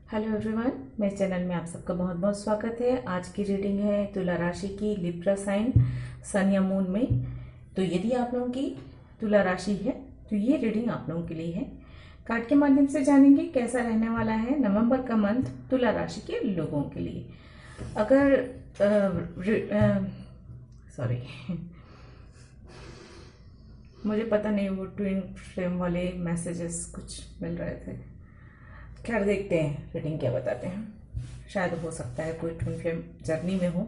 Hello everyone, मेरे channel में आप सबका बहुत बहुत स्वागत है। आज की रीडिंग है तुला राशि की, लिब्रा साइन, सन या मून में। तो यदि आप लोगों की तुला राशि है तो ये रीडिंग आप लोगों के लिए है। कार्ड के माध्यम से जानेंगे कैसा रहने वाला है नवंबर का मंथ तुला राशि के लोगों के लिए। अगर सॉरी मुझे पता नहीं, वो ट्विन फ्लेम वाले मैसेजेस कुछ मिल रहे थे। खैर, देखते हैं रीडिंग क्या बताते हैं। शायद हो सकता है कोई ट्विन फ्लेम जर्नी में हो,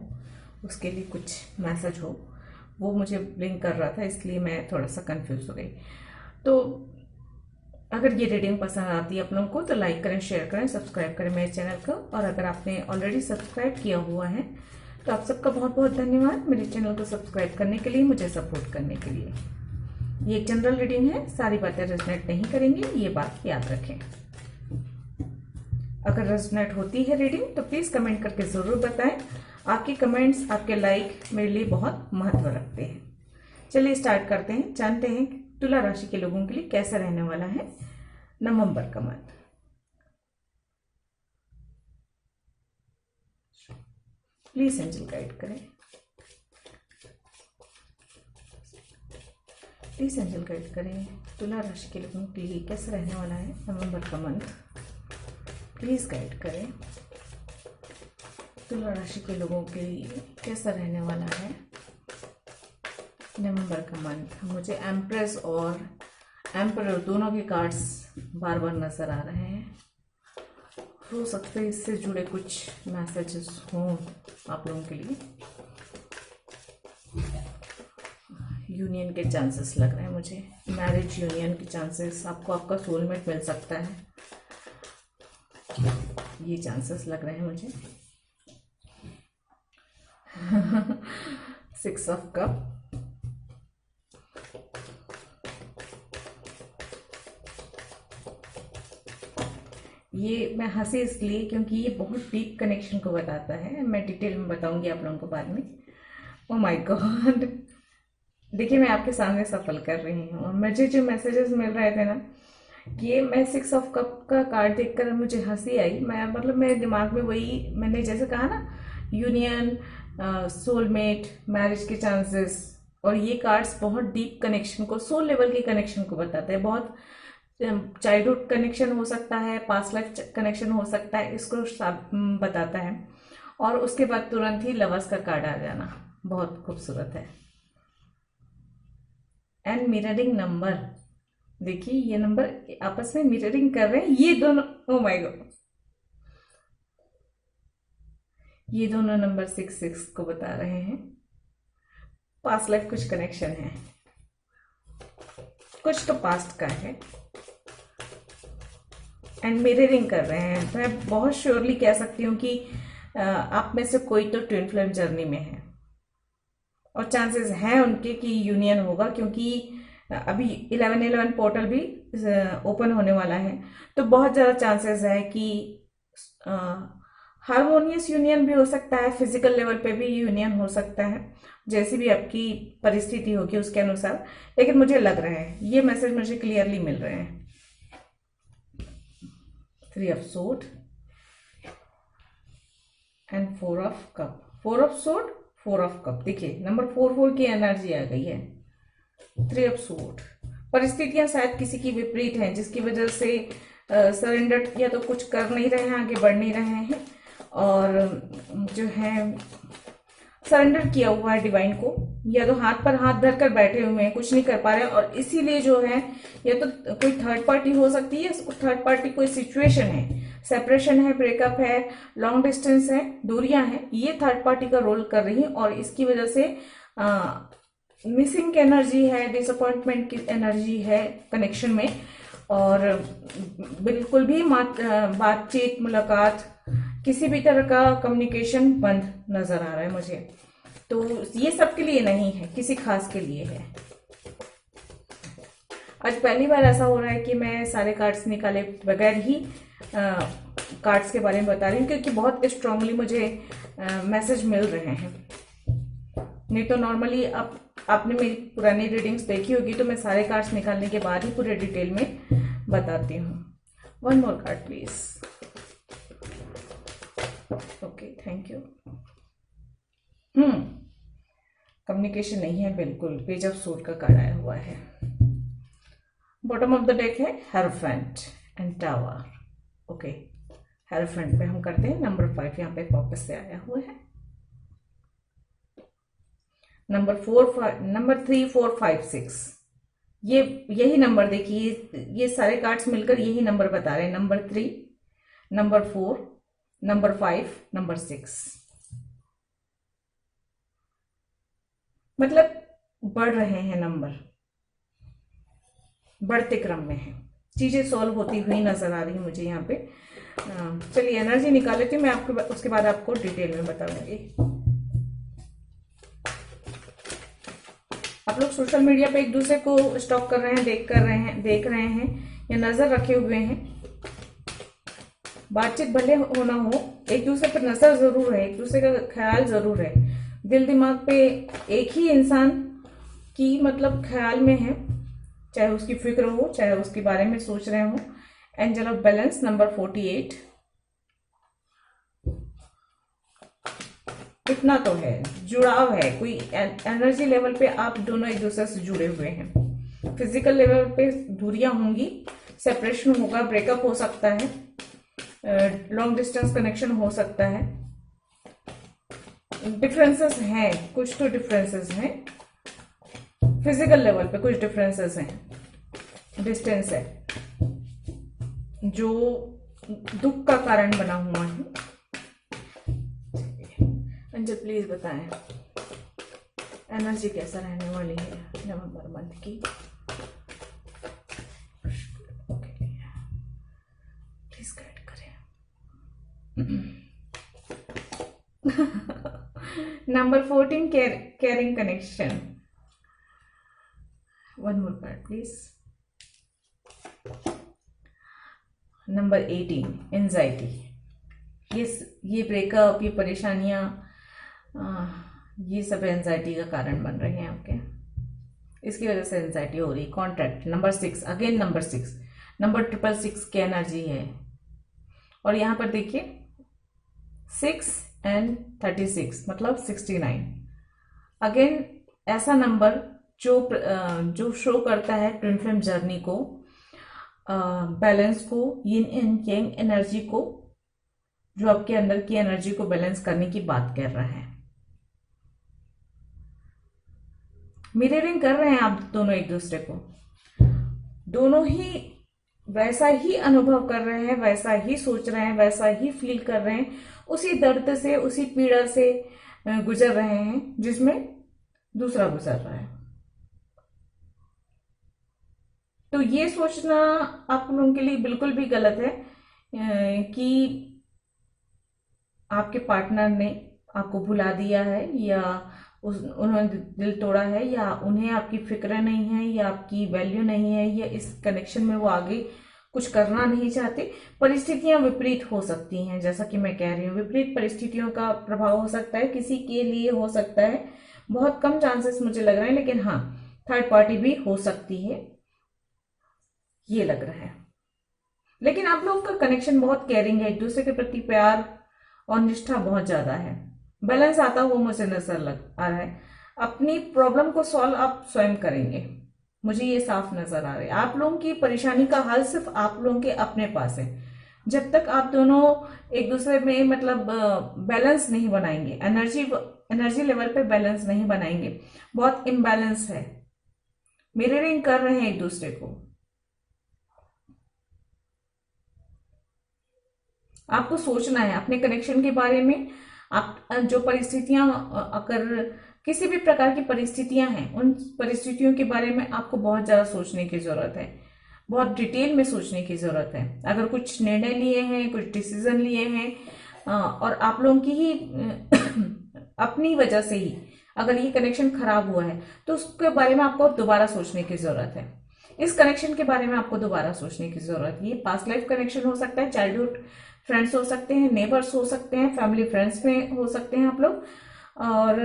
उसके लिए कुछ मैसेज हो। वो मुझे ब्लिंक कर रहा था, इसलिए मैं थोड़ा सा कंफ्यूज हो गई। तो अगर ये रीडिंग पसंद आती है आप लोगों को तो लाइक करें, शेयर करें, सब्सक्राइब करें मेरे चैनल को। और अगर आपने ऑलरेडी सब्सक्राइब किया हुआ है तो आप सबका बहुत बहुत धन्यवाद मेरे चैनल को सब्सक्राइब करने के लिए, मुझे सपोर्ट करने के लिए। ये एक जनरल रीडिंग है, सारी बातें रेजोनेट नहीं करेंगी, ये बात याद रखें। अगर रेजोनेट होती है रीडिंग तो प्लीज़ कमेंट करके ज़रूर बताएं। आपके कमेंट्स, आपके लाइक मेरे लिए बहुत महत्व रखते हैं। चलिए स्टार्ट करते हैं, जानते हैं तुला राशि के लोगों के लिए कैसा रहने वाला है नवंबर का मंथ। प्लीज एंजल गाइड करें, प्लीज एंजल गाइड करें। तुला राशि के लोगों के लिए कैसा रहने वाला है नवंबर का मंथ, प्लीज गाइड करें। तुला राशि के लोगों के लिए कैसा रहने वाला है नवंबर का मंथ। मुझे एम्प्रेस और एम्परर दोनों के कार्ड्स बार बार नजर आ रहे हैं। हो सकते हैं इससे जुड़े कुछ मैसेजेस हों आप लोगों के लिए। यूनियन के चांसेस लग रहे हैं मुझे, मैरिज यूनियन के चांसेस। आपको आपका सोलमेट मिल सकता है, ये चांसेस लग रहे हैं मुझे। 6 ऑफ कप, ये मैं हंसी इसलिए क्योंकि ये बहुत डीप कनेक्शन को बताता है। मैं डिटेल में बताऊंगी आप लोगों को बाद में। ओह माय गॉड, देखिए मैं आपके सामने सफल कर रही हूँ और मुझे जो मैसेजेस मिल रहे थे ना, ये मैं 6 ऑफ कप का कार्ड देखकर मुझे हंसी आई। मैं मेरे दिमाग में वही, मैंने जैसे कहा ना, यूनियन, सोलमेट, मैरिज के चांसेस। और ये कार्ड्स बहुत डीप कनेक्शन को, सोल लेवल के कनेक्शन को बताते हैं। बहुत चाइल्डहुड कनेक्शन हो सकता है, पास्ट लाइफ कनेक्शन हो सकता है, इसको बताता है। और उसके बाद तुरंत ही लवर्स का कार्ड आ जाना बहुत खूबसूरत है। एंड मिररिंग नंबर, देखिए ये नंबर आपस में मिररिंग कर रहे हैं ये दोनों। ओ माय गॉड, ये दोनों नंबर 6 को बता रहे हैं पास्ट लाइफ कुछ कनेक्शन है, कुछ तो पास्ट का है। एंड मिररिंग कर रहे हैं। मैं बहुत श्योरली कह सकती हूँ कि आप में से कोई तो ट्विन फ्लेम जर्नी में है और चांसेस हैं उनके कि यूनियन होगा, क्योंकि अभी 11/11 पोर्टल भी ओपन होने वाला है। तो बहुत ज़्यादा चांसेस है कि हार्मोनियस यूनियन भी हो सकता है, फिजिकल लेवल पे भी यूनियन हो सकता है, जैसी भी आपकी परिस्थिति होगी उसके अनुसार। लेकिन मुझे लग रहा है, ये मैसेज मुझे क्लियरली मिल रहे हैं। 3 of sword and 4 of cup. 4 of sword, 4 of cup, देखिए नंबर 4 की एनर्जी आ गई है। 3 ऑफ सोर्ड, परिस्थितियां शायद किसी की विपरीत हैं, जिसकी वजह से सरेंडर या तो कुछ कर नहीं रहे हैं, आगे बढ़ नहीं रहे हैं, और जो है सरेंडर किया हुआ है डिवाइन को, या तो हाथ पर हाथ धरकर बैठे हुए हैं, कुछ नहीं कर पा रहे हैं। और इसीलिए जो है, या तो कोई थर्ड पार्टी हो सकती है, थर्ड पार्टी कोई सिचुएशन है, सेपरेशन है, ब्रेकअप है, लॉन्ग डिस्टेंस है, दूरियां हैं, ये थर्ड पार्टी का रोल कर रही है। और इसकी वजह से मिसिंग की एनर्जी है, डिसअपॉइंटमेंट की एनर्जी है कनेक्शन में। और बिल्कुल भी बातचीत, मुलाकात, किसी भी तरह का कम्युनिकेशन बंद नजर आ रहा है मुझे। तो ये सबके लिए नहीं है, किसी खास के लिए है। आज पहली बार ऐसा हो रहा है कि मैं सारे कार्ड्स निकाले बगैर ही कार्ड्स के बारे में बता रही हूँ, क्योंकि बहुत स्ट्रांगली मुझे मैसेज मिल रहे हैं। नहीं तो नॉर्मली आपने मेरी पुरानी रीडिंग्स देखी होगी तो मैं सारे कार्ड्स निकालने के बाद ही पूरे डिटेल में बताती हूँ। 1 more card please. Okay, thank you. Hmm, communication नहीं है बिल्कुल। पेज ऑफ सूट का कार्ड आया हुआ है। बॉटम ऑफ द डेक है hierophant and tower. Okay, hierophant पे हम करते हैं नंबर 5, यहाँ पे वापस से आया हुआ है। नंबर 3, 4, 5, 6, ये यही नंबर देखिए, ये सारे कार्ड्स मिलकर यही नंबर बता रहे हैं। नंबर 3, नंबर 4, नंबर 5, नंबर 6, मतलब बढ़ रहे हैं नंबर, बढ़ते क्रम में है। चीजें सॉल्व होती हुई नजर आ रही है मुझे यहाँ पे। चलिए एनर्जी निकाल लेती हूँ मैं आपको, उसके बाद आपको डिटेल में बताऊंगी। आप लोग सोशल मीडिया पे एक दूसरे को स्टॉक कर रहे हैं, देख रहे हैं या नजर रखे हुए हैं। बातचीत भले हो ना हो, एक दूसरे पर नजर जरूर है, एक दूसरे का ख्याल जरूर है। दिल दिमाग पे एक ही इंसान की मतलब ख्याल में है, चाहे उसकी फिक्र हो, चाहे उसके बारे में सोच रहे हो। Angel of balance number 48। इतना तो है, जुड़ाव है, कोई एनर्जी लेवल पे आप दोनों एक दूसरे से जुड़े हुए हैं। फिजिकल लेवल पे दूरियां होंगी, सेपरेशन होगा, ब्रेकअप हो सकता है, लॉन्ग डिस्टेंस कनेक्शन हो सकता है। डिफरेंसेस हैं, कुछ तो डिफरेंसेस हैं फिजिकल लेवल पे, कुछ डिफरेंसेस हैं, डिस्टेंस है जो दुख का कारण बना हुआ है। अंजल प्लीज बताएं एनर्जी कैसा रहने वाली है नवंबर मंथ की। प्लीज गाइड करें। Number 14, caring connection. One more card, please. Number 18, anxiety. ये ब्रेकअप, ये परेशानियां, ये सब एंजाइटी का कारण बन रहे हैं आपके। इसकी वजह से एंजाइटी हो रही। Contract number 6, again number 6, number 666 की एनर्जी है। और यहां पर देखिए 6 एंड 36 मतलब 69। अगेन ऐसा नंबर जो शो करता है ट्विन फ्लेम जर्नी को, बैलेंस को, यिन एंड यांग एनर्जी को, जो आपके अंदर की एनर्जी को बैलेंस करने की बात कर रहा है। मिररिंग कर रहे हैं आप दोनों एक दूसरे को, दोनों ही वैसा ही अनुभव कर रहे हैं, वैसा ही सोच रहे हैं, वैसा ही फील कर रहे हैं, उसी दर्द से, उसी पीड़ा से गुजर रहे हैं जिसमें दूसरा गुजर रहा है। तो ये सोचना आप लोगों के लिए बिल्कुल भी गलत है कि आपके पार्टनर ने आपको भुला दिया है, या उन्होंने दिल तोड़ा है, या उन्हें आपकी फिक्र नहीं है, या आपकी वैल्यू नहीं है, या इस कनेक्शन में वो आगे कुछ करना नहीं चाहते। परिस्थितियां विपरीत हो सकती हैं, जैसा कि मैं कह रही हूँ, विपरीत परिस्थितियों का प्रभाव हो सकता है, किसी के लिए हो सकता है। बहुत कम चांसेस मुझे लग रहे हैं, लेकिन हाँ, थर्ड पार्टी भी हो सकती है, ये लग रहा है। लेकिन आप लोगों का कनेक्शन बहुत केयरिंग है, एक दूसरे के प्रति प्यार और निष्ठा बहुत ज्यादा है। बैलेंस आता हुआ मुझे नजर लग आ रहा है। अपनी प्रॉब्लम को सॉल्व आप स्वयं करेंगे, मुझे ये साफ नजर आ रहा है। आप लोगों की परेशानी का हल सिर्फ आप लोगों के अपने पास है। जब तक आप दोनों एक दूसरे में मतलब बैलेंस नहीं बनाएंगे, एनर्जी लेवल पे बैलेंस नहीं बनाएंगे, बहुत इम्बैलेंस है, मिररिंग कर रहे हैं एक दूसरे को। आपको सोचना है अपने कनेक्शन के बारे में। आप जो परिस्थितियां, अगर किसी भी प्रकार की परिस्थितियां हैं, उन परिस्थितियों के बारे में आपको बहुत ज्यादा सोचने की जरूरत है, बहुत डिटेल में सोचने की जरूरत है। अगर कुछ निर्णय लिए हैं, कुछ डिसीजन लिए हैं, और आप लोगों की ही अपनी वजह से ही अगर ये कनेक्शन खराब हुआ है, तो उसके बारे में आपको दोबारा सोचने की जरूरत है। इस कनेक्शन के बारे में आपको दोबारा सोचने की जरूरत है। ये पास्ट लाइफ कनेक्शन हो सकता है, चाइल्डहुड फ्रेंड्स हो सकते हैं, नेबर्स हो सकते हैं, फैमिली फ्रेंड्स में हो सकते हैं आप लोग, और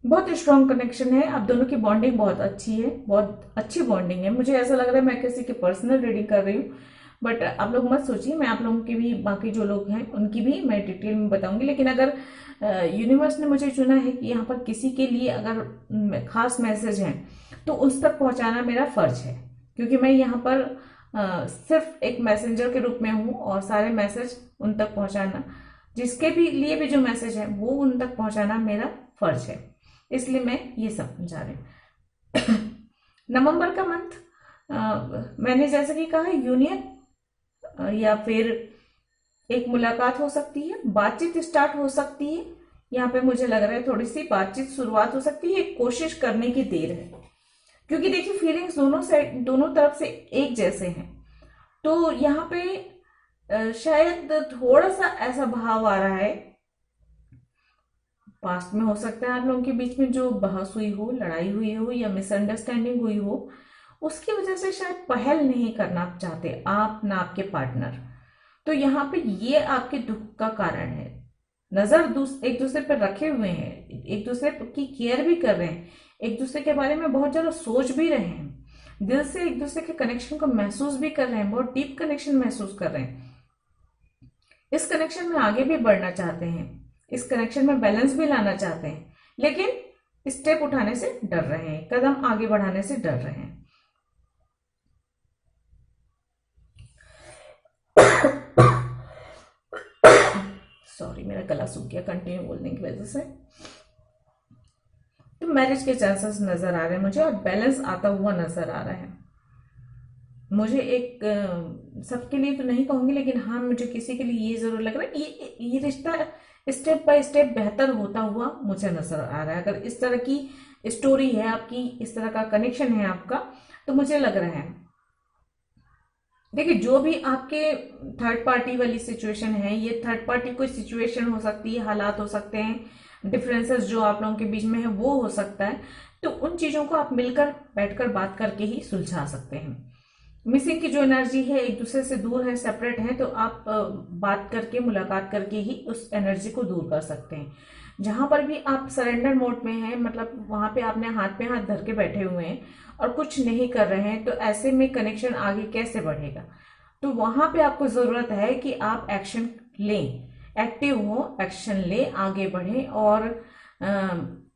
बहुत स्ट्रॉन्ग कनेक्शन है। आप दोनों की बॉन्डिंग बहुत अच्छी है, बहुत अच्छी बॉन्डिंग है। मुझे ऐसा लग रहा है मैं किसी की पर्सनल रीडिंग कर रही हूँ, बट आप लोग मत सोचिए, मैं आप लोगों की भी, बाकी जो लोग हैं उनकी भी मैं डिटेल में बताऊंगी। लेकिन अगर यूनिवर्स ने मुझे चुना है कि यहाँ पर किसी के लिए अगर खास मैसेज है तो उस तक पहुंचाना मेरा फर्ज है, क्योंकि मैं यहाँ पर सिर्फ एक मैसेंजर के रूप में हूँ और सारे मैसेज उन तक पहुंचाना, जिसके भी लिए भी जो मैसेज है वो उन तक पहुंचाना मेरा फर्ज है, इसलिए मैं ये सब समझा रही हूँ। नवंबर का मंथ, मैंने जैसे कि कहा, यूनियन या फिर एक मुलाकात हो सकती है, बातचीत स्टार्ट हो सकती है। यहाँ पे मुझे लग रहा है थोड़ी सी बातचीत शुरुआत हो सकती है, कोशिश करने की देर है, क्योंकि देखिए फीलिंग्स दोनों साइड, दोनों तरफ से एक जैसे हैं। तो यहाँ पे शायद थोड़ा सा ऐसा भाव आ रहा है, पास्ट में हो सकता है आप लोगों के बीच में जो बहस हुई हो, लड़ाई हुई हो या मिसअंडरस्टैंडिंग हुई हो, उसकी वजह से शायद पहल नहीं करना चाहते आप ना आपके पार्टनर। तो यहाँ पे ये आपके दुख का कारण है। नजर एक दूसरे पर रखे हुए हैं, एक दूसरे की केयर भी कर रहे हैं, एक दूसरे के बारे में बहुत ज्यादा सोच भी रहे हैं, दिल से एक दूसरे के कनेक्शन को महसूस भी कर रहे हैं, बहुत डीप कनेक्शन महसूस कर रहे हैं। इस कनेक्शन में आगे भी बढ़ना चाहते हैं, इस कनेक्शन में बैलेंस भी लाना चाहते हैं, लेकिन स्टेप उठाने से डर रहे हैं, कदम आगे बढ़ाने से डर रहे हैं। सॉरी, मेरा गला सूख गया कंटिन्यू बोलने की वजह से। तो मैरिज के चांसेस नजर आ रहे हैं मुझे, और बैलेंस आता हुआ नजर आ रहा है मुझे। एक सबके लिए तो नहीं कहूंगी, लेकिन हाँ मुझे किसी के लिए ये जरूर लग रहा है, ये रिश्ता स्टेप बाय स्टेप बेहतर होता हुआ मुझे नजर आ रहा है। अगर इस तरह की स्टोरी है आपकी, इस तरह का कनेक्शन है आपका, तो मुझे लग रहा है, देखिए जो भी आपके थर्ड पार्टी वाली सिचुएशन है, ये थर्ड पार्टी कोई सिचुएशन हो सकती है, हालात हो सकते हैं, डिफरेंसेस जो आप लोगों के बीच में है वो हो सकता है। तो उन चीजों को आप मिलकर बैठकर बात करके ही सुलझा सकते हैं। मिसिंग की जो एनर्जी है, एक दूसरे से दूर है, सेपरेट है, तो आप बात करके, मुलाकात करके ही उस एनर्जी को दूर कर सकते हैं। जहां पर भी आप सरेंडर मोड में हैं, मतलब वहां पे आपने हाथ पे हाथ धर के बैठे हुए हैं और कुछ नहीं कर रहे हैं, तो ऐसे में कनेक्शन आगे कैसे बढ़ेगा? तो वहां पे आपको जरूरत है कि आप एक्शन लें, एक्टिव हो, एक्शन लें, आगे बढ़ें, और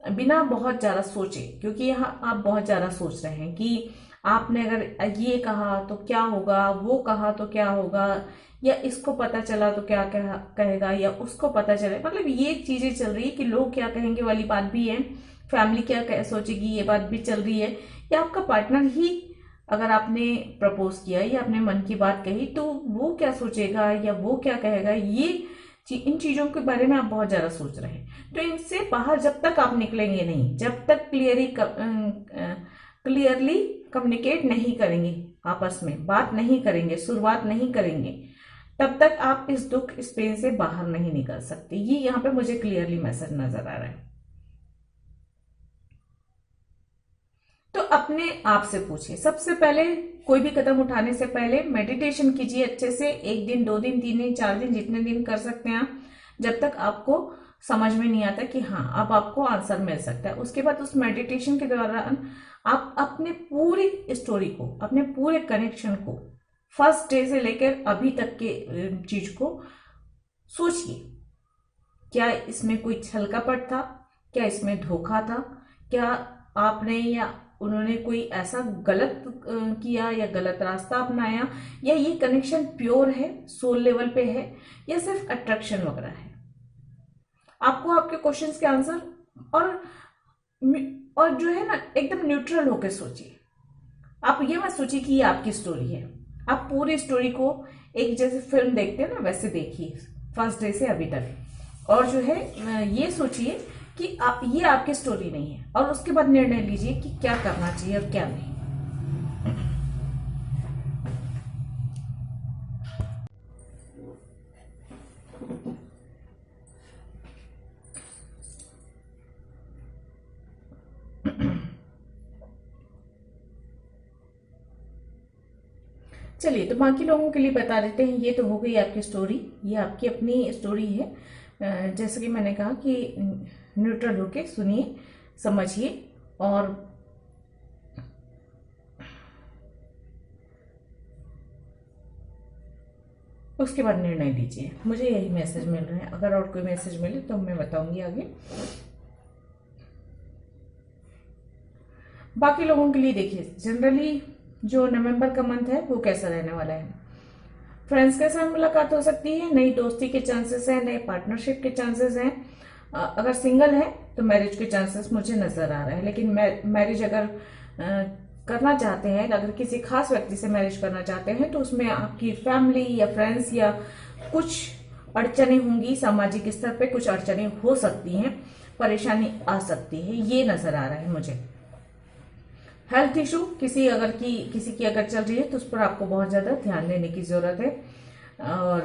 बिना बहुत ज्यादा सोचे, क्योंकि यहाँ आप बहुत ज्यादा सोच रहे हैं कि आपने अगर ये कहा तो क्या होगा, वो कहा तो क्या होगा, या इसको पता चला तो क्या कहेगा, या उसको पता चले, मतलब ये चीजें चल रही है कि लोग क्या कहेंगे वाली बात भी है, फैमिली क्या सोचेगी ये बात भी चल रही है, या आपका पार्टनर ही, अगर आपने प्रपोज किया या अपने मन की बात कही तो वो क्या सोचेगा या वो क्या कहेगा, ये इन चीजों के बारे में आप बहुत ज्यादा सोच रहे हैं। तो इनसे बाहर जब तक आप निकलेंगे नहीं, जब तक क्लियरली कम्युनिकेट नहीं करेंगे, आपस में बात नहीं करेंगे, शुरुआत नहीं करेंगे, तब तक आप इस दुख, इस पेन से बाहर नहीं निकल सकते। ये यहाँ पे मुझे क्लियरली मैसेज नजर आ रहा है। तो अपने आप से पूछिए, सबसे पहले कोई भी कदम उठाने से पहले मेडिटेशन कीजिए अच्छे से, 1 दिन 2 दिन 3 दिन 4 दिन, जितने दिन कर सकते हैं आप, जब तक आपको समझ में नहीं आता कि हाँ अब आपको आंसर मिल सकता है। उसके बाद उस मेडिटेशन के दौरान आप अपने पूरी स्टोरी को, अपने पूरे कनेक्शन को, फर्स्ट डे से लेकर अभी तक के चीज को सोचिए। क्या इसमें कोई छल कपट था? क्या इसमें धोखा था? क्या आपने या उन्होंने कोई ऐसा गलत किया या गलत रास्ता अपनाया, या ये कनेक्शन प्योर है, सोल लेवल पे है, या सिर्फ अट्रैक्शन वगैरह है? आपको आपके क्वेश्चंस के आंसर, और जो है ना, एकदम न्यूट्रल होकर सोचिए। आप ये मत सोचिए कि ये आपकी स्टोरी है, आप पूरी स्टोरी को एक जैसे फिल्म देखते हैं ना, वैसे देखिए फर्स्ट डे से अभी तक, और जो है ये सोचिए कि ये आपकी स्टोरी नहीं है, और उसके बाद निर्णय लीजिए कि क्या करना चाहिए और क्या नहीं। चलिए, तो बाकी लोगों के लिए बता देते हैं। ये तो हो गई आपकी स्टोरी, ये आपकी अपनी स्टोरी है। जैसे कि मैंने कहा कि न्यूट्रल होके सुनिए, समझिए, और उसके बाद निर्णय लीजिए। मुझे यही मैसेज मिल रहे हैं। अगर और कोई मैसेज मिले तो मैं बताऊंगी आगे। बाकी लोगों के लिए देखिए, जनरली जो नवंबर का मंथ है वो कैसा रहने वाला है। फ्रेंड्स के साथ मुलाकात हो सकती है, नई दोस्ती के चांसेस हैं, नए पार्टनरशिप के चांसेस हैं। अगर सिंगल है तो मैरिज के चांसेस मुझे नजर आ रहे हैं। लेकिन मैरिज अगर करना चाहते हैं, अगर किसी खास व्यक्ति से मैरिज करना चाहते हैं, तो उसमें आपकी फैमिली या फ्रेंड्स या कुछ अड़चने होंगी, सामाजिक स्तर पे कुछ अड़चने हो सकती हैं, परेशानी आ सकती है, ये नजर आ रहा है मुझे। हेल्थ इशू किसी की अगर चल रही है तो उस पर आपको बहुत ज्यादा ध्यान देने की जरूरत है। और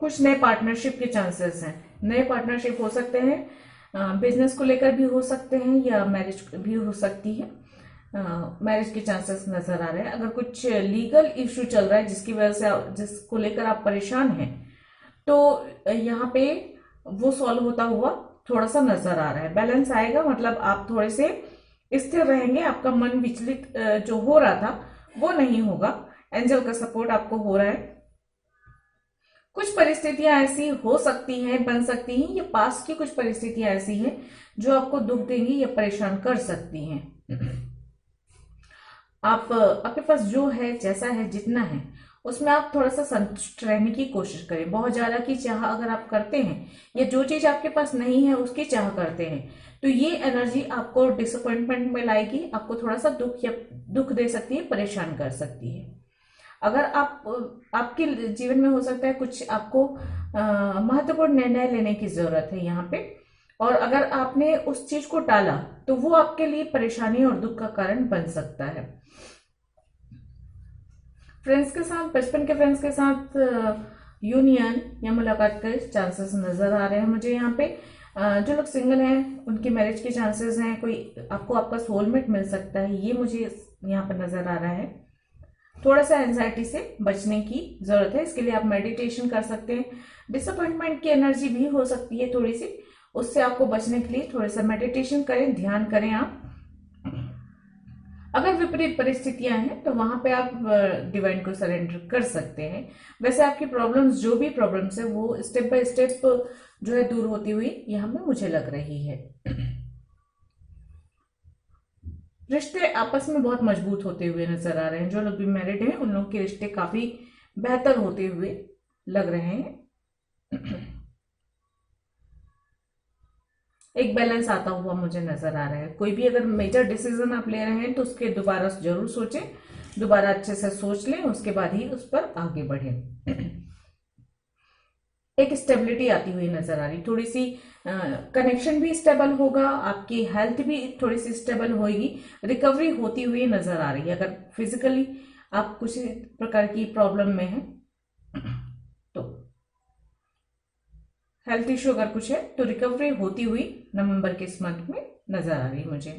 कुछ नए पार्टनरशिप के चांसेस हैं। नए पार्टनरशिप हो सकते हैं, बिजनेस को लेकर भी हो सकते हैं या मैरिज भी हो सकती है। मैरिज के चांसेस नजर आ रहे हैं। अगर कुछ लीगल इशू चल रहा है जिसको लेकर आप परेशान हैं, तो यहाँ पे वो सॉल्व होता हुआ थोड़ा सा नजर आ रहा है। बैलेंस आएगा, मतलब आप थोड़े से स्थिर रहेंगे। आपका मन विचलित जो हो रहा था वो नहीं होगा। एंजल का सपोर्ट आपको हो रहा है। कुछ परिस्थितियां ऐसी हो सकती हैं, बन सकती हैं, या पास की कुछ परिस्थितियां ऐसी हैं जो आपको दुख देंगी या परेशान कर सकती हैं। आप आपके पास जो है, जैसा है, जितना है, उसमें आप थोड़ा सा संतुष्ट रहने की कोशिश करें। बहुत ज्यादा की चाह अगर आप करते हैं या जो चीज आपके पास नहीं है उसकी चाह करते हैं, तो ये एनर्जी आपको डिसअपॉइंटमेंट में लाएगी, आपको थोड़ा सा दुख दे सकती है, परेशान कर सकती है। अगर आपके जीवन में हो सकता है कुछ आपको महत्वपूर्ण निर्णय लेने की जरूरत है यहाँ पे, और अगर आपने उस चीज को टाला तो वो आपके लिए परेशानी और दुख का कारण बन सकता है। फ्रेंड्स के साथ, बचपन के फ्रेंड्स के साथ यूनियन या मुलाकात के चांसेस नजर आ रहे हैं मुझे यहाँ पे। जो लोग सिंगल हैं उनकी मैरिज के चांसेस हैं। आपको आपका सोलमेट मिल सकता है, ये मुझे यहाँ पर नजर आ रहा है। थोड़ा सा एंजाइटी से बचने की जरूरत है, इसके लिए आप मेडिटेशन कर सकते हैं। डिसअपॉइंटमेंट की एनर्जी भी हो सकती है थोड़ी सी, उससे आपको बचने के लिए थोड़ा सा मेडिटेशन करें, ध्यान करें आप। अगर विपरीत परिस्थितियां हैं तो वहां पे आप डिवाइन को सरेंडर कर सकते हैं। वैसे आपकी प्रॉब्लम्स, जो भी प्रॉब्लम्स है, वो स्टेप बाय स्टेप जो है दूर होती हुई यहाँ में मुझे लग रही है। रिश्ते आपस में बहुत मजबूत होते हुए नजर आ रहे हैं। जो लोग भी मैरिड हैं उन लोगों के रिश्ते काफी बेहतर होते हुए लग रहे हैं। एक बैलेंस आता हुआ मुझे नजर आ रहा है। कोई भी अगर मेजर डिसीजन आप ले रहे हैं तो उसके दोबारा जरूर सोचें, दोबारा अच्छे से सोच लें, उसके बाद ही उस पर आगे बढ़ें। एक स्टेबिलिटी आती हुई नजर आ रही, थोड़ी सी कनेक्शन भी स्टेबल होगा, आपकी हेल्थ भी थोड़ी सी स्टेबल होगी, रिकवरी होती हुई नजर आ रही है। अगर फिजिकली आप कुछ प्रकार की प्रॉब्लम में हैं तो हेल्थ इश्यू अगर कुछ है तो रिकवरी होती हुई नवंबर के इस मंथ में नजर आ रही मुझे।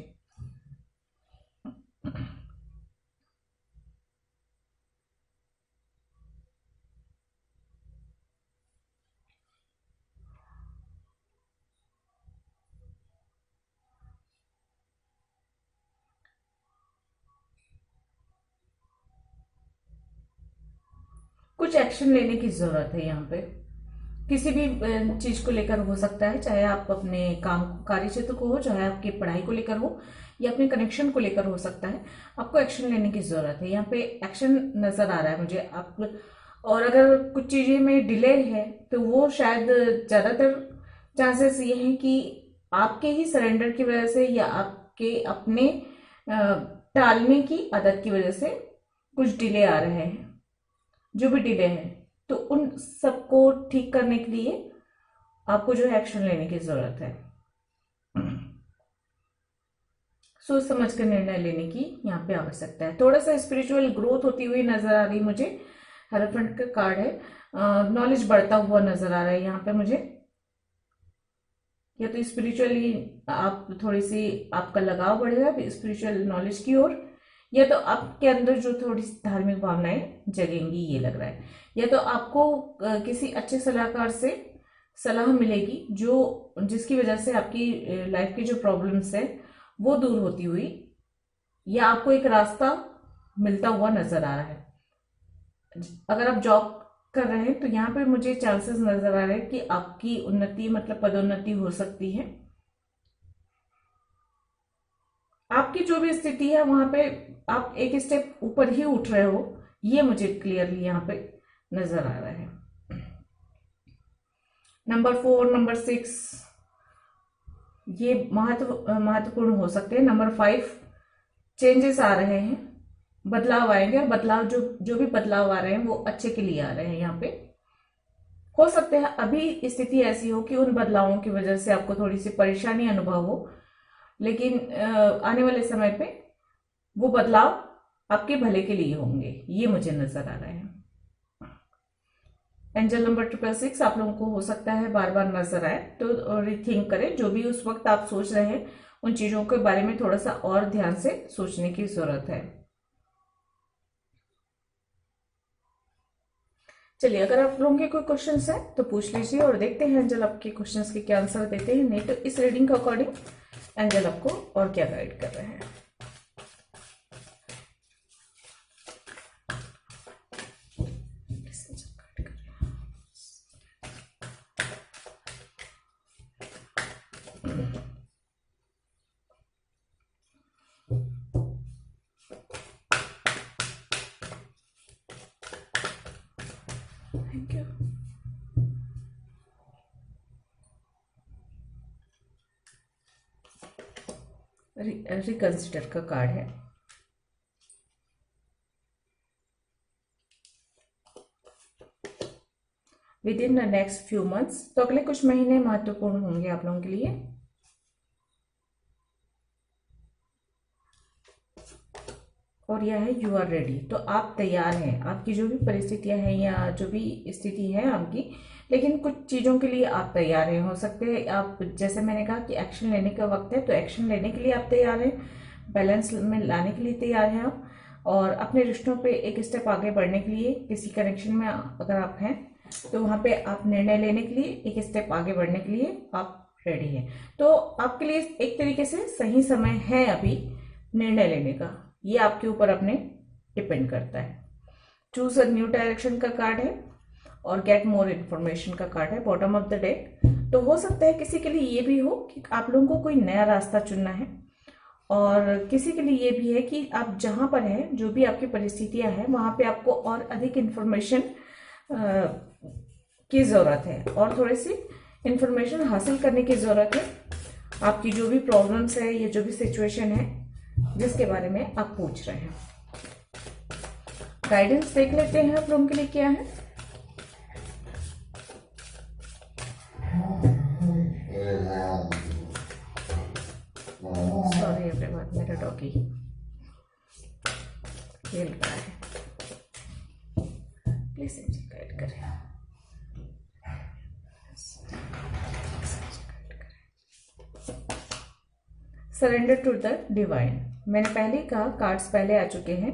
कुछ एक्शन लेने की जरूरत है यहाँ पे, किसी भी चीज को लेकर हो सकता है, चाहे आप अपने काम कार्य क्षेत्र को हो, चाहे आपकी पढ़ाई को लेकर हो, या अपने कनेक्शन को लेकर हो सकता है। आपको एक्शन लेने की जरूरत है, यहाँ पे एक्शन नजर आ रहा है मुझे आप। और अगर कुछ चीजें में डिले है तो वो शायद ज्यादातर चांसेस ये हैं कि आपके ही सरेंडर की वजह से या आपके अपने टालने की आदत की वजह से कुछ डिले आ रहे हैं। जो भी डिले है तो उन सबको ठीक करने के लिए आपको जो है एक्शन लेने की जरूरत है। सोच समझ कर निर्णय लेने की यहाँ पे आवश्यकता है। थोड़ा सा स्पिरिचुअल ग्रोथ होती हुई नजर आ रही मुझे। हेरोफेंट का कार्ड है, नॉलेज बढ़ता हुआ नजर आ रहा है यहाँ पे मुझे। या तो स्पिरिचुअली आप थोड़ी सी, आपका लगाव बढ़ेगा स्पिरिचुअल नॉलेज की ओर, या तो आपके अंदर जो थोड़ी सी धार्मिक भावनाएं जगेंगी, ये लग रहा है। या तो आपको किसी अच्छे सलाहकार से सलाह मिलेगी जिसकी वजह से आपकी लाइफ की जो प्रॉब्लम्स है वो दूर होती हुई, या आपको एक रास्ता मिलता हुआ नजर आ रहा है। अगर आप जॉब कर रहे हैं तो यहाँ पे मुझे चांसेस नजर आ रहे हैं कि आपकी उन्नति मतलब पदोन्नति हो सकती है। आपकी जो भी स्थिति है वहां पे आप एक स्टेप ऊपर ही उठ रहे हो, ये मुझे क्लियरली यहाँ पे नजर आ रहा है। नंबर 4, नंबर 6 ये महत्वपूर्ण हो सकते हैं। नंबर 5 चेंजेस आ रहे हैं, बदलाव आएंगे, और बदलाव जो जो भी बदलाव आ रहे हैं वो अच्छे के लिए आ रहे हैं। यहाँ पे हो सकते हैं अभी स्थिति ऐसी हो कि उन बदलावों की वजह से आपको थोड़ी सी परेशानी अनुभव हो, लेकिन आने वाले समय पे वो बदलाव आपके भले के लिए होंगे, ये मुझे नजर आ रहा है। एंजल नंबर 666 आप लोगों को हो सकता है बार बार नजर आए, तो रिथिंक करें। जो भी उस वक्त आप सोच रहे हैं उन चीजों के बारे में थोड़ा सा और ध्यान से सोचने की जरूरत है। चलिए, अगर आप लोगों के कोई क्वेश्चंस है तो पूछ लीजिए और देखते हैं एंजल आपके क्वेश्चंस के क्या आंसर देते हैं। नहीं तो इस रीडिंग के अकॉर्डिंग एंजल आपको और क्या गाइड कर रहे हैं। Thank you. रिकंसिडर का कार्ड है। With in the next few months, तो अगले कुछ महीने महत्वपूर्ण होंगे आप लोगों के लिए। और यह है यू आर रेडी, तो आप तैयार हैं। आपकी जो भी परिस्थितियां हैं या जो भी स्थिति है आपकी, लेकिन कुछ चीज़ों के लिए आप तैयार हैं। हो सकते हैं आप, जैसे मैंने कहा कि एक्शन लेने का वक्त है, तो एक्शन लेने के लिए आप तैयार हैं, बैलेंस में लाने के लिए तैयार हैं आप, और अपने रिश्तों पे एक स्टेप आगे बढ़ने के लिए किसी कनेक्शन में अगर आप हैं तो वहाँ पे आप निर्णय लेने के लिए एक स्टेप आगे बढ़ने के लिए आप रेडी हैं। तो आपके लिए एक तरीके से सही समय है अभी निर्णय लेने का, ये आपके ऊपर अपने डिपेंड करता है। चूज अ न्यू डायरेक्शन का कार्ड है और गेट मोर इन्फॉर्मेशन का कार्ड है बॉटम ऑफ द डेक। तो हो सकता है किसी के लिए ये भी हो कि आप लोगों को कोई नया रास्ता चुनना है, और किसी के लिए ये भी है कि आप जहां पर हैं, जो भी आपकी परिस्थितियां हैं, वहां पे आपको और अधिक इन्फॉर्मेशन की जरूरत है, और थोड़ी सी इन्फॉर्मेशन हासिल करने की जरूरत है। आपकी जो भी प्रॉब्लम्स है या जो भी सिचुएशन है जिसके बारे में आप पूछ रहे हैं, गाइडेंस देख लेते हैं आप लोगों के लिए क्या है। सॉरी एवरीवन, मेरा डॉगी खेल रहा है, प्लीज गाइड करें। सरेंडर टू द डिवाइन, मैंने पहले ही कहा, कार्ड्स पहले आ चुके हैं,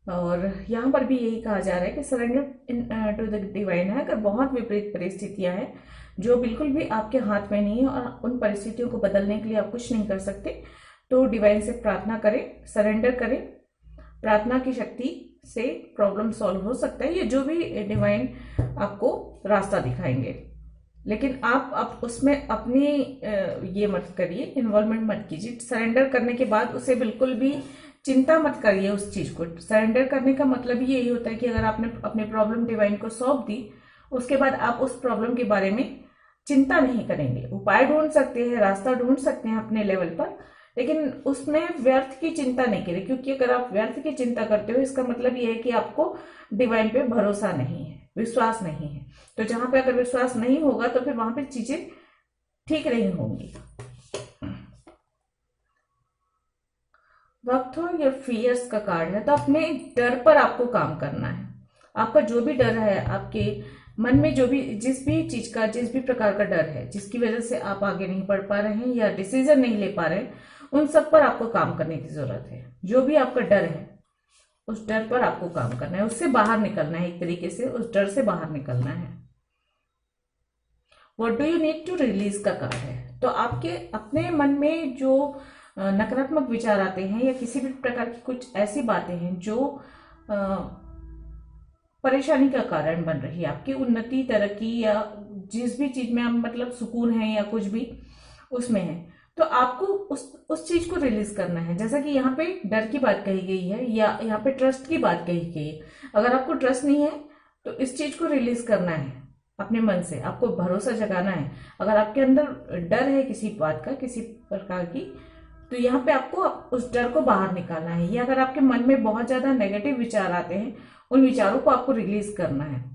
और यहाँ पर भी यही कहा जा रहा है कि सरेंडर टू द डिवाइन है। अगर बहुत विपरीत परिस्थितियां हैं जो बिल्कुल भी आपके हाथ में नहीं है और उन परिस्थितियों को बदलने के लिए आप कुछ नहीं कर सकते, तो डिवाइन से प्रार्थना करें, सरेंडर करें। प्रार्थना की शक्ति से प्रॉब्लम सॉल्व हो सकता है, ये जो भी डिवाइन आपको रास्ता दिखाएंगे, लेकिन आप उसमें अपनी ये मत करिए, इन्वॉल्वमेंट मत कीजिए। सरेंडर करने के बाद उसे बिल्कुल भी चिंता मत करिए उस चीज को। सरेंडर करने का मतलब ही यही होता है कि अगर आपने अपनी प्रॉब्लम डिवाइन को सौंप दी, उसके बाद आप उस प्रॉब्लम के बारे में चिंता नहीं करेंगे। उपाय ढूंढ सकते हैं, रास्ता ढूंढ सकते हैं अपने लेवल पर, लेकिन उसमें व्यर्थ की चिंता नहीं करें, क्योंकि अगर आप व्यर्थ की चिंता करते हो इसका मतलब ये है कि आपको डिवाइन पे भरोसा नहीं है, विश्वास नहीं है। तो जहां पे अगर विश्वास नहीं होगा तो फिर वहां पे चीजें ठीक नहीं होंगी। वक्त हो या फियर्स का कार्ड है, तो अपने डर पर आपको काम करना है। आपका जो भी डर है, आपके मन में जो भी जिस भी चीज का, जिस भी प्रकार का डर है जिसकी वजह से आप आगे नहीं बढ़ पा रहे हैं या डिसीजन नहीं ले पा रहे हैं, उन सब पर आपको काम करने की जरूरत है। जो भी आपका डर है उस डर पर आपको काम करना है, उससे बाहर निकलना है, एक तरीके से उस डर से बाहर निकलना है। What do you need to release का कार्ड है, तो आपके अपने मन में जो नकारात्मक विचार आते हैं या किसी भी प्रकार की कुछ ऐसी बातें हैं जो परेशानी का कारण बन रही है, आपकी उन्नति तरक्की या जिस भी चीज में आप मतलब सुकून है या कुछ भी उसमें है, तो आपको उस चीज को रिलीज करना है। जैसा कि यहाँ पे डर की बात कही गई है या यहाँ पे ट्रस्ट की बात कही गई है। अगर आपको ट्रस्ट नहीं है तो इस चीज को रिलीज करना है अपने मन से, आपको भरोसा जगाना है। अगर आपके अंदर डर है किसी बात का, किसी प्रकार की, तो यहाँ पे आपको उस डर को बाहर निकालना है। या अगर आपके मन में बहुत ज्यादा नेगेटिव विचार आते हैं, उन विचारों को आपको रिलीज करना है।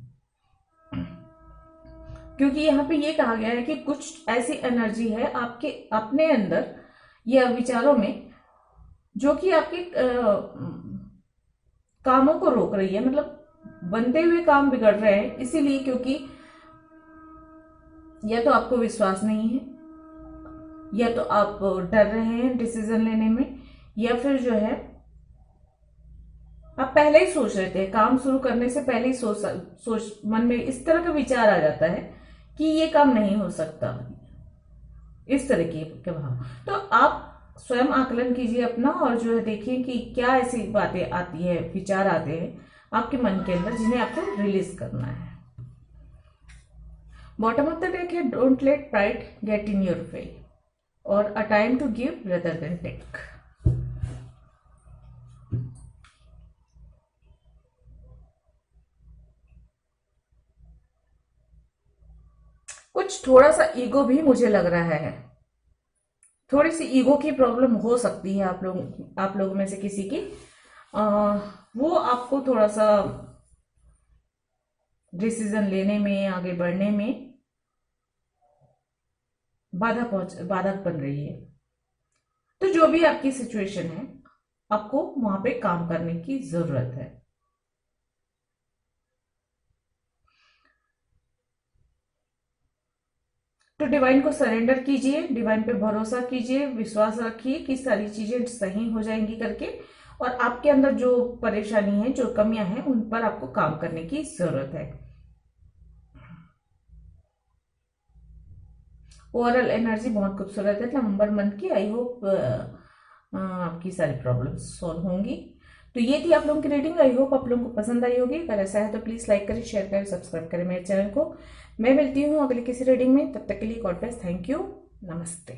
क्योंकि यहाँ पे ये कहा गया है कि कुछ ऐसी एनर्जी है आपके अपने अंदर या विचारों में जो कि आपके कामों को रोक रही है, मतलब बनते हुए काम बिगड़ रहे हैं। इसीलिए क्योंकि या तो आपको विश्वास नहीं है, या तो आप डर रहे हैं डिसीजन लेने में, या फिर जो है आप पहले ही सोच रहे थे, काम शुरू करने से पहले ही सोच मन में इस तरह का विचार आ जाता है कि ये काम नहीं हो सकता, इस तरह के भाव। तो आप स्वयं आकलन कीजिए अपना, और जो है देखिए कि क्या ऐसी बातें आती है, विचार आते हैं आपके मन के अंदर जिन्हें आपको रिलीज करना है। बॉटम ऑफ द डेक है don't let pride get in your way, और a time to give rather than take. कुछ थोड़ा सा ईगो भी मुझे लग रहा है, थोड़ी सी ईगो की प्रॉब्लम हो सकती है आप लोगों में से किसी की। वो आपको थोड़ा सा डिसीजन लेने में, आगे बढ़ने में बाधक बन रही है। तो जो भी आपकी सिचुएशन है, आपको वहां पे काम करने की जरूरत है। तो डिवाइन को सरेंडर कीजिए, डिवाइन पे भरोसा कीजिए, विश्वास रखिए कि सारी चीजें सही हो जाएंगी करके, और आपके अंदर जो परेशानी है, जो कमियां हैं, उन पर आपको काम करने की जरूरत है। ओवरऑल एनर्जी बहुत खूबसूरत है नवंबर मंथ की। आई होप आपकी सारी प्रॉब्लम्स सॉल्व होंगी। तो ये थी आप लोगों की रीडिंग। आई होप आप लोगों को पसंद आई होगी। अगर ऐसा है तो प्लीज लाइक करें, शेयर करें, सब्सक्राइब करें मेरे चैनल को। मैं मिलती हूँ अगली किसी रीडिंग में, तब तक के लिए गॉड ब्लेस, थैंक यू, नमस्ते।